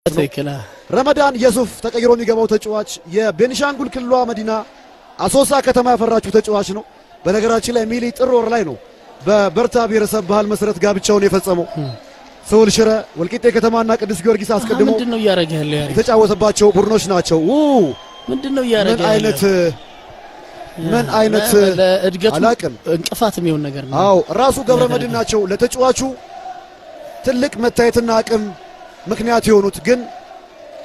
ረመዳን የሱፍ ተቀይሮ የሚገባው ተጫዋች የቤኒሻንጉል ክልሏ መዲና አሶሳ ከተማ ያፈራችው ተጫዋች ነው። በነገራችን ላይ ሚሊ ጥር ወር ላይ ነው በበርታ ብሔረሰብ ባህል መሰረት ጋብቻውን የፈጸመው። ሰውል ሽረ ወልቂጤ ከተማና ቅዱስ ጊዮርጊስ አስቀድሞ ምንድነው ያረጋ ያለው የተጫወተባቸው ቡድኖች ናቸው። ምንድነው ያረጋ ምን አይነት ለእድገቱ አላቅም እንቅፋት የሚሆን ነገር ነው። አዎ ራሱ ገብረመድህን ናቸው ለተጫዋቹ ትልቅ መታየትና አቅም ምክንያት የሆኑት። ግን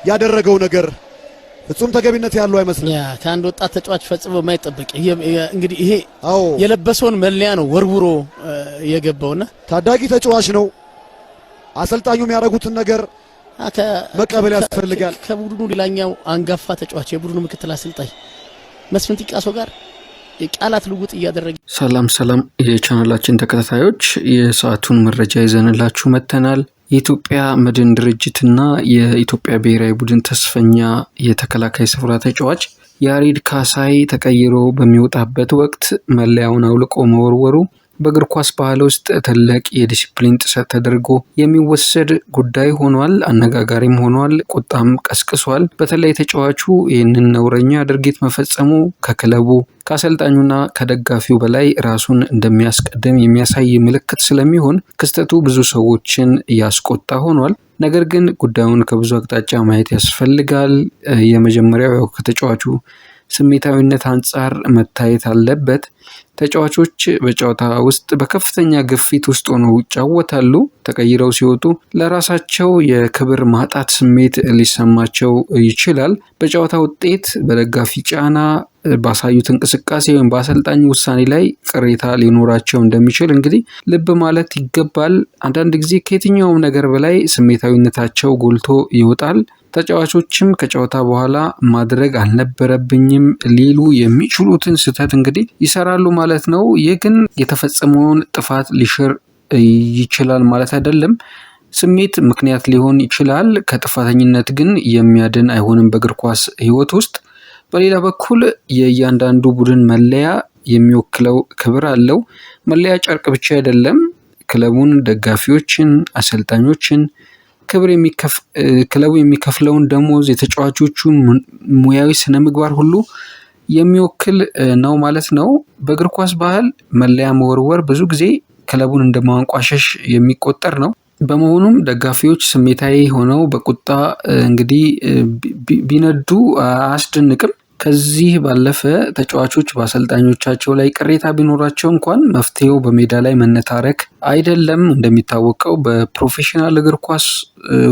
ያደረገው ነገር ፍጹም ተገቢነት ያለው አይመስልም። ከአንድ ወጣት ተጫዋች ፈጽሞ የማይጠበቅ እንግዲህ ይሄ የለበሰውን መለያ ነው ወርውሮ የገባውና ታዳጊ ተጫዋች ነው። አሰልጣኙ የሚያደርጉትን ነገር መቀበል ያስፈልጋል። ከቡድኑ ሌላኛው አንጋፋ ተጫዋች የቡድኑ ምክትል አሰልጣኝ መስፍን ጢቃሶ ጋር የቃላት ልውውጥ እያደረገ ሰላም የቻናላችን ተከታታዮች የሰዓቱን መረጃ ይዘንላችሁ መተናል። የኢትዮጵያ መድን ድርጅትና የኢትዮጵያ ብሔራዊ ቡድን ተስፈኛ የተከላካይ ስፍራ ተጫዋች ያሬድ ካሳይ ተቀይሮ በሚወጣበት ወቅት መለያውን አውልቆ መወርወሩ በእግር ኳስ ባህል ውስጥ ትልቅ የዲሲፕሊን ጥሰት ተደርጎ የሚወሰድ ጉዳይ ሆኗል። አነጋጋሪም ሆኗል። ቁጣም ቀስቅሷል። በተለይ ተጫዋቹ ይህንን ነውረኛ ድርጊት መፈጸሙ ከክለቡ ከአሰልጣኙና ከደጋፊው በላይ ራሱን እንደሚያስቀድም የሚያሳይ ምልክት ስለሚሆን ክስተቱ ብዙ ሰዎችን ያስቆጣ ሆኗል። ነገር ግን ጉዳዩን ከብዙ አቅጣጫ ማየት ያስፈልጋል። የመጀመሪያው ከተጫዋቹ ስሜታዊነት አንጻር መታየት አለበት። ተጫዋቾች በጨዋታ ውስጥ በከፍተኛ ግፊት ውስጥ ሆነው ይጫወታሉ። ተቀይረው ሲወጡ ለራሳቸው የክብር ማጣት ስሜት ሊሰማቸው ይችላል። በጨዋታ ውጤት፣ በደጋፊ ጫና፣ ባሳዩት እንቅስቃሴ ወይም በአሰልጣኙ ውሳኔ ላይ ቅሬታ ሊኖራቸው እንደሚችል እንግዲህ ልብ ማለት ይገባል። አንዳንድ ጊዜ ከየትኛውም ነገር በላይ ስሜታዊነታቸው ጎልቶ ይወጣል። ተጫዋቾችም ከጨዋታ በኋላ ማድረግ አልነበረብኝም ሊሉ የሚችሉትን ስህተት እንግዲህ ይሰራሉ ማለት ነው። ይህ ግን የተፈጸመውን ጥፋት ሊሽር ይችላል ማለት አይደለም። ስሜት ምክንያት ሊሆን ይችላል፣ ከጥፋተኝነት ግን የሚያድን አይሆንም በእግር ኳስ ሕይወት ውስጥ። በሌላ በኩል የእያንዳንዱ ቡድን መለያ የሚወክለው ክብር አለው። መለያ ጨርቅ ብቻ አይደለም። ክለቡን፣ ደጋፊዎችን፣ አሰልጣኞችን ክለቡ የሚከፍለውን ደሞዝ፣ የተጫዋቾቹን ሙያዊ ስነ ምግባር ሁሉ የሚወክል ነው ማለት ነው። በእግር ኳስ ባህል መለያ መወርወር ብዙ ጊዜ ክለቡን እንደማንቋሸሽ የሚቆጠር ነው። በመሆኑም ደጋፊዎች ስሜታዊ ሆነው በቁጣ እንግዲህ ቢነዱ አያስደንቅም። ከዚህ ባለፈ ተጫዋቾች በአሰልጣኞቻቸው ላይ ቅሬታ ቢኖራቸው እንኳን መፍትሄው በሜዳ ላይ መነታረክ አይደለም። እንደሚታወቀው በፕሮፌሽናል እግር ኳስ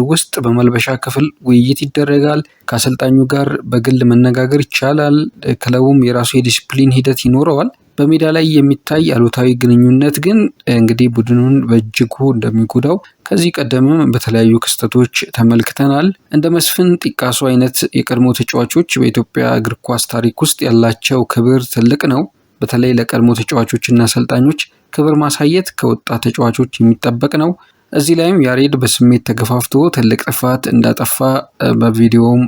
ውስጥ በመልበሻ ክፍል ውይይት ይደረጋል። ከአሰልጣኙ ጋር በግል መነጋገር ይቻላል። ክለቡም የራሱ የዲሲፕሊን ሂደት ይኖረዋል። በሜዳ ላይ የሚታይ አሉታዊ ግንኙነት ግን እንግዲህ ቡድኑን በእጅጉ እንደሚጎዳው ከዚህ ቀደምም በተለያዩ ክስተቶች ተመልክተናል። እንደ መስፍን ጢቃሶ አይነት የቀድሞ ተጫዋቾች በኢትዮጵያ እግር ኳስ ታሪክ ውስጥ ያላቸው ክብር ትልቅ ነው። በተለይ ለቀድሞ ተጫዋቾችና አሰልጣኞች ክብር ማሳየት ከወጣት ተጫዋቾች የሚጠበቅ ነው። እዚህ ላይም ያሬድ በስሜት ተገፋፍቶ ትልቅ ጥፋት እንዳጠፋ በቪዲዮም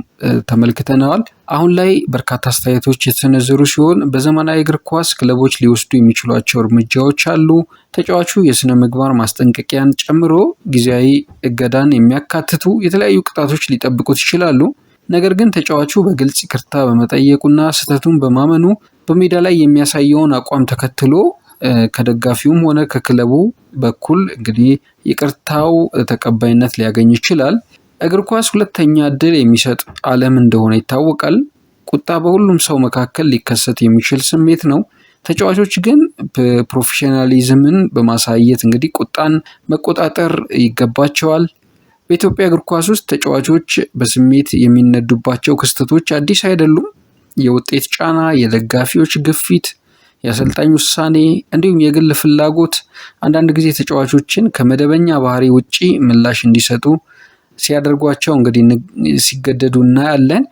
ተመልክተናል። አሁን ላይ በርካታ አስተያየቶች የተሰነዘሩ ሲሆን በዘመናዊ እግር ኳስ ክለቦች ሊወስዱ የሚችሏቸው እርምጃዎች አሉ። ተጫዋቹ የስነ ምግባር ማስጠንቀቂያን ጨምሮ ጊዜያዊ እገዳን የሚያካትቱ የተለያዩ ቅጣቶች ሊጠብቁት ይችላሉ። ነገር ግን ተጫዋቹ በግልጽ ይቅርታ በመጠየቁና ስህተቱን በማመኑ በሜዳ ላይ የሚያሳየውን አቋም ተከትሎ ከደጋፊውም ሆነ ከክለቡ በኩል እንግዲህ ይቅርታው ተቀባይነት ሊያገኝ ይችላል። እግር ኳስ ሁለተኛ እድል የሚሰጥ ዓለም እንደሆነ ይታወቃል። ቁጣ በሁሉም ሰው መካከል ሊከሰት የሚችል ስሜት ነው። ተጫዋቾች ግን ፕሮፌሽናሊዝምን በማሳየት እንግዲህ ቁጣን መቆጣጠር ይገባቸዋል። በኢትዮጵያ እግር ኳስ ውስጥ ተጫዋቾች በስሜት የሚነዱባቸው ክስተቶች አዲስ አይደሉም። የውጤት ጫና፣ የደጋፊዎች ግፊት፣ የአሰልጣኝ ውሳኔ እንዲሁም የግል ፍላጎት አንዳንድ ጊዜ ተጫዋቾችን ከመደበኛ ባህሪ ውጪ ምላሽ እንዲሰጡ ሲያደርጓቸው እንግዲህ ሲገደዱ እናያለን።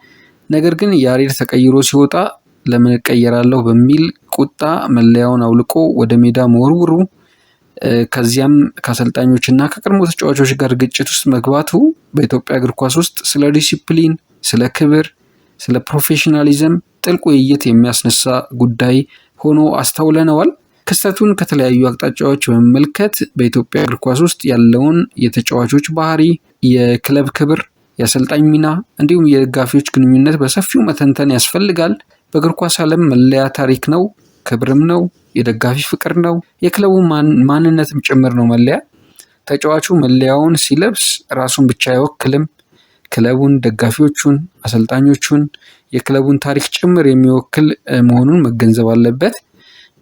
ነገር ግን ያሬድ ተቀይሮ ሲወጣ ለምን እቀየራለሁ በሚል ቁጣ መለያውን አውልቆ ወደ ሜዳ መወርወሩ፣ ከዚያም ከአሰልጣኞችና ከቀድሞ ተጫዋቾች ጋር ግጭት ውስጥ መግባቱ በኢትዮጵያ እግር ኳስ ውስጥ ስለ ዲሲፕሊን፣ ስለ ክብር፣ ስለ ፕሮፌሽናሊዝም ጥልቅ ውይይት የሚያስነሳ ጉዳይ ሆኖ አስተውለነዋል። ክስተቱን ከተለያዩ አቅጣጫዎች በመመልከት በኢትዮጵያ እግር ኳስ ውስጥ ያለውን የተጫዋቾች ባህሪ፣ የክለብ ክብር፣ የአሰልጣኝ ሚና እንዲሁም የደጋፊዎች ግንኙነት በሰፊው መተንተን ያስፈልጋል። በእግር ኳስ ዓለም መለያ ታሪክ ነው፣ ክብርም ነው፣ የደጋፊ ፍቅር ነው፣ የክለቡ ማንነትም ጭምር ነው መለያ። ተጫዋቹ መለያውን ሲለብስ ራሱን ብቻ አይወክልም፣ ክለቡን፣ ደጋፊዎቹን፣ አሰልጣኞቹን፣ የክለቡን ታሪክ ጭምር የሚወክል መሆኑን መገንዘብ አለበት።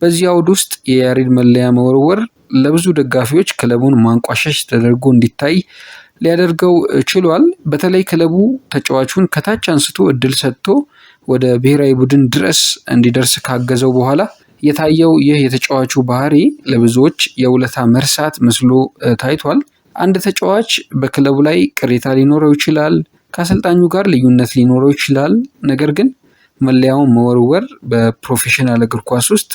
በዚህ አውድ ውስጥ የያሬድ መለያ መወርወር ለብዙ ደጋፊዎች ክለቡን ማንቋሸሽ ተደርጎ እንዲታይ ሊያደርገው ችሏል። በተለይ ክለቡ ተጫዋቹን ከታች አንስቶ እድል ሰጥቶ ወደ ብሔራዊ ቡድን ድረስ እንዲደርስ ካገዘው በኋላ የታየው ይህ የተጫዋቹ ባህሪ ለብዙዎች የውለታ መርሳት መስሎ ታይቷል። አንድ ተጫዋች በክለቡ ላይ ቅሬታ ሊኖረው ይችላል፣ ከአሰልጣኙ ጋር ልዩነት ሊኖረው ይችላል። ነገር ግን መለያውን መወርወር በፕሮፌሽናል እግር ኳስ ውስጥ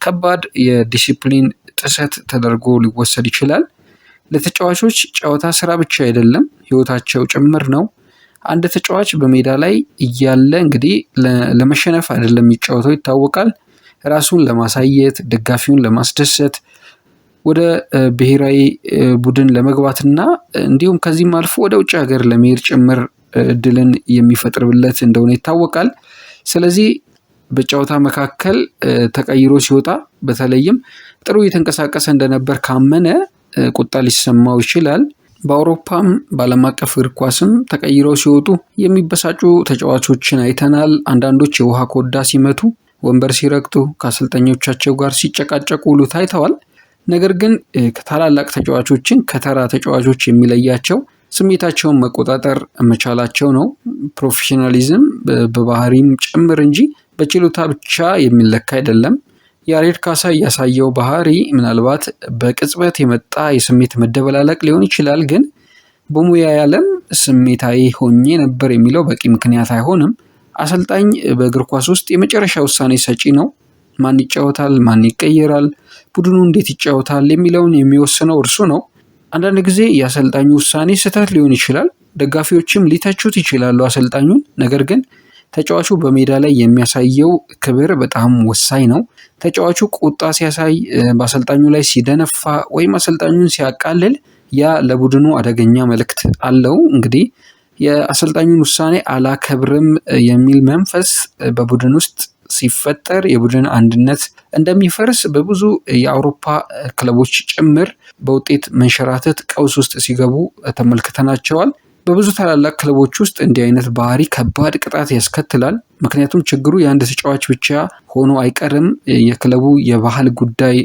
ከባድ የዲሲፕሊን ጥሰት ተደርጎ ሊወሰድ ይችላል። ለተጫዋቾች ጨዋታ ስራ ብቻ አይደለም፣ ህይወታቸው ጭምር ነው። አንድ ተጫዋች በሜዳ ላይ እያለ እንግዲህ ለመሸነፍ አይደለም የሚጫወተው ይታወቃል። ራሱን ለማሳየት፣ ደጋፊውን ለማስደሰት፣ ወደ ብሔራዊ ቡድን ለመግባትና እንዲሁም ከዚህም አልፎ ወደ ውጭ ሀገር ለመሄድ ጭምር እድልን የሚፈጥርለት እንደሆነ ይታወቃል። ስለዚህ በጨዋታ መካከል ተቀይሮ ሲወጣ በተለይም ጥሩ እየተንቀሳቀሰ እንደነበር ካመነ ቁጣ ሊሰማው ይችላል። በአውሮፓም በዓለም አቀፍ እግር ኳስም ተቀይረው ሲወጡ የሚበሳጩ ተጫዋቾችን አይተናል። አንዳንዶች የውሃ ኮዳ ሲመቱ፣ ወንበር ሲረግጡ፣ ከአሰልጣኞቻቸው ጋር ሲጨቃጨቁ ሁሉ ታይተዋል። ነገር ግን ከታላላቅ ተጫዋቾችን ከተራ ተጫዋቾች የሚለያቸው ስሜታቸውን መቆጣጠር መቻላቸው ነው። ፕሮፌሽናሊዝም በባህሪም ጭምር እንጂ በችሎታ ብቻ የሚለካ አይደለም። ያሬድ ካሳ ያሳየው ባህሪ ምናልባት በቅጽበት የመጣ የስሜት መደበላለቅ ሊሆን ይችላል። ግን በሙያ ዓለም ስሜታዊ ሆኜ ነበር የሚለው በቂ ምክንያት አይሆንም። አሰልጣኝ በእግር ኳስ ውስጥ የመጨረሻ ውሳኔ ሰጪ ነው። ማን ይጫወታል፣ ማን ይቀየራል፣ ቡድኑ እንዴት ይጫወታል የሚለውን የሚወስነው እርሱ ነው። አንዳንድ ጊዜ የአሰልጣኙ ውሳኔ ስህተት ሊሆን ይችላል። ደጋፊዎችም ሊተቹት ይችላሉ አሰልጣኙን። ነገር ግን ተጫዋቹ በሜዳ ላይ የሚያሳየው ክብር በጣም ወሳኝ ነው። ተጫዋቹ ቁጣ ሲያሳይ፣ በአሰልጣኙ ላይ ሲደነፋ ወይም አሰልጣኙን ሲያቃልል ያ ለቡድኑ አደገኛ መልእክት አለው። እንግዲህ የአሰልጣኙን ውሳኔ አላከብርም የሚል መንፈስ በቡድን ውስጥ ሲፈጠር የቡድን አንድነት እንደሚፈርስ በብዙ የአውሮፓ ክለቦች ጭምር በውጤት መንሸራተት ቀውስ ውስጥ ሲገቡ ተመልክተናቸዋል። በብዙ ታላላቅ ክለቦች ውስጥ እንዲህ አይነት ባህሪ ከባድ ቅጣት ያስከትላል። ምክንያቱም ችግሩ የአንድ ተጫዋች ብቻ ሆኖ አይቀርም፣ የክለቡ የባህል ጉዳይ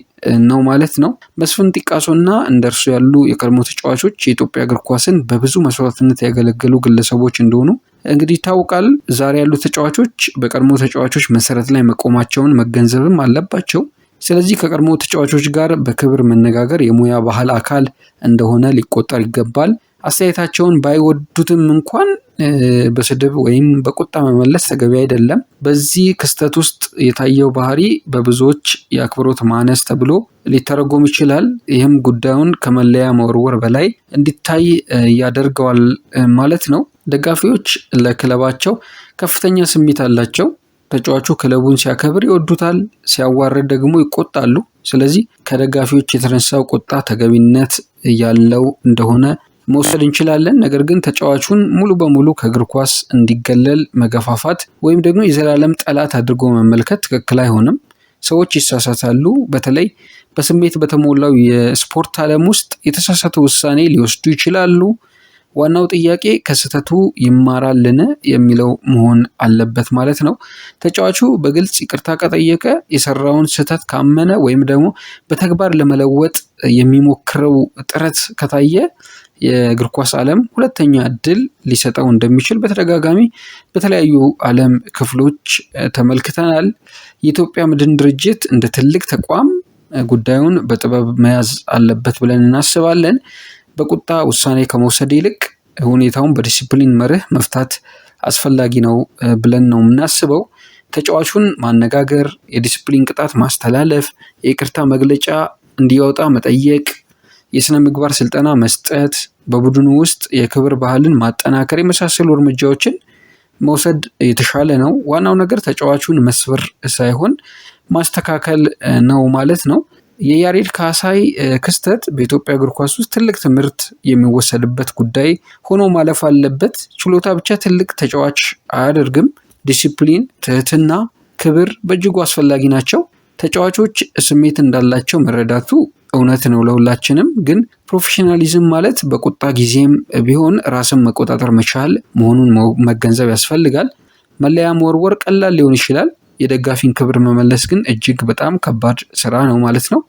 ነው ማለት ነው። መስፍን ጢቃሶና እንደርሱ ያሉ የቀድሞ ተጫዋቾች የኢትዮጵያ እግር ኳስን በብዙ መስዋዕትነት ያገለገሉ ግለሰቦች እንደሆኑ እንግዲህ ይታወቃል። ዛሬ ያሉ ተጫዋቾች በቀድሞ ተጫዋቾች መሰረት ላይ መቆማቸውን መገንዘብም አለባቸው። ስለዚህ ከቀድሞ ተጫዋቾች ጋር በክብር መነጋገር የሙያ ባህል አካል እንደሆነ ሊቆጠር ይገባል። አስተያየታቸውን ባይወዱትም እንኳን በስድብ ወይም በቁጣ መመለስ ተገቢ አይደለም። በዚህ ክስተት ውስጥ የታየው ባህሪ በብዙዎች የአክብሮት ማነስ ተብሎ ሊተረጎም ይችላል። ይህም ጉዳዩን ከመለያ መወርወር በላይ እንዲታይ ያደርገዋል ማለት ነው። ደጋፊዎች ለክለባቸው ከፍተኛ ስሜት አላቸው። ተጫዋቹ ክለቡን ሲያከብር ይወዱታል፣ ሲያዋርድ ደግሞ ይቆጣሉ። ስለዚህ ከደጋፊዎች የተነሳው ቁጣ ተገቢነት ያለው እንደሆነ መውሰድ እንችላለን። ነገር ግን ተጫዋቹን ሙሉ በሙሉ ከእግር ኳስ እንዲገለል መገፋፋት ወይም ደግሞ የዘላለም ጠላት አድርጎ መመልከት ትክክል አይሆንም። ሰዎች ይሳሳታሉ። በተለይ በስሜት በተሞላው የስፖርት ዓለም ውስጥ የተሳሳተ ውሳኔ ሊወስዱ ይችላሉ። ዋናው ጥያቄ ከስህተቱ ይማራልን የሚለው መሆን አለበት ማለት ነው። ተጫዋቹ በግልጽ ይቅርታ ከጠየቀ፣ የሰራውን ስህተት ካመነ ወይም ደግሞ በተግባር ለመለወጥ የሚሞክረው ጥረት ከታየ የእግር ኳስ ዓለም ሁለተኛ እድል ሊሰጠው እንደሚችል በተደጋጋሚ በተለያዩ ዓለም ክፍሎች ተመልክተናል። የኢትዮጵያ መድን ድርጅት እንደ ትልቅ ተቋም ጉዳዩን በጥበብ መያዝ አለበት ብለን እናስባለን። በቁጣ ውሳኔ ከመውሰድ ይልቅ ሁኔታውን በዲሲፕሊን መርህ መፍታት አስፈላጊ ነው ብለን ነው የምናስበው። ተጫዋቹን ማነጋገር፣ የዲሲፕሊን ቅጣት ማስተላለፍ፣ የይቅርታ መግለጫ እንዲያወጣ መጠየቅ፣ የስነ ምግባር ስልጠና መስጠት፣ በቡድኑ ውስጥ የክብር ባህልን ማጠናከር የመሳሰሉ እርምጃዎችን መውሰድ የተሻለ ነው። ዋናው ነገር ተጫዋቹን መስበር ሳይሆን ማስተካከል ነው ማለት ነው። የያሬድ ካሳይ ክስተት በኢትዮጵያ እግር ኳስ ውስጥ ትልቅ ትምህርት የሚወሰድበት ጉዳይ ሆኖ ማለፍ አለበት። ችሎታ ብቻ ትልቅ ተጫዋች አያደርግም። ዲሲፕሊን፣ ትህትና፣ ክብር በእጅጉ አስፈላጊ ናቸው። ተጫዋቾች ስሜት እንዳላቸው መረዳቱ እውነት ነው ለሁላችንም። ግን ፕሮፌሽናሊዝም ማለት በቁጣ ጊዜም ቢሆን ራስን መቆጣጠር መቻል መሆኑን መገንዘብ ያስፈልጋል። መለያ መወርወር ቀላል ሊሆን ይችላል። የደጋፊን ክብር መመለስ ግን እጅግ በጣም ከባድ ስራ ነው ማለት ነው።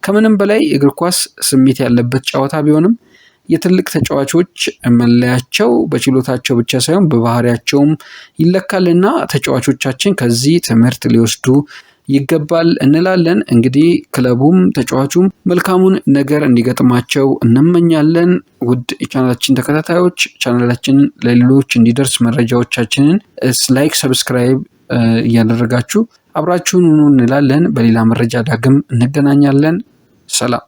ከምንም በላይ እግር ኳስ ስሜት ያለበት ጨዋታ ቢሆንም የትልቅ ተጫዋቾች መለያቸው በችሎታቸው ብቻ ሳይሆን በባህሪያቸውም ይለካልና ተጫዋቾቻችን ከዚህ ትምህርት ሊወስዱ ይገባል እንላለን። እንግዲህ ክለቡም ተጫዋቹም መልካሙን ነገር እንዲገጥማቸው እንመኛለን። ውድ የቻናላችን ተከታታዮች ቻናላችንን ለሌሎች እንዲደርስ መረጃዎቻችንን ላይክ፣ ሰብስክራይብ እያደረጋችሁ አብራችሁን ሁኑ እንላለን። በሌላ መረጃ ዳግም እንገናኛለን። ሰላም።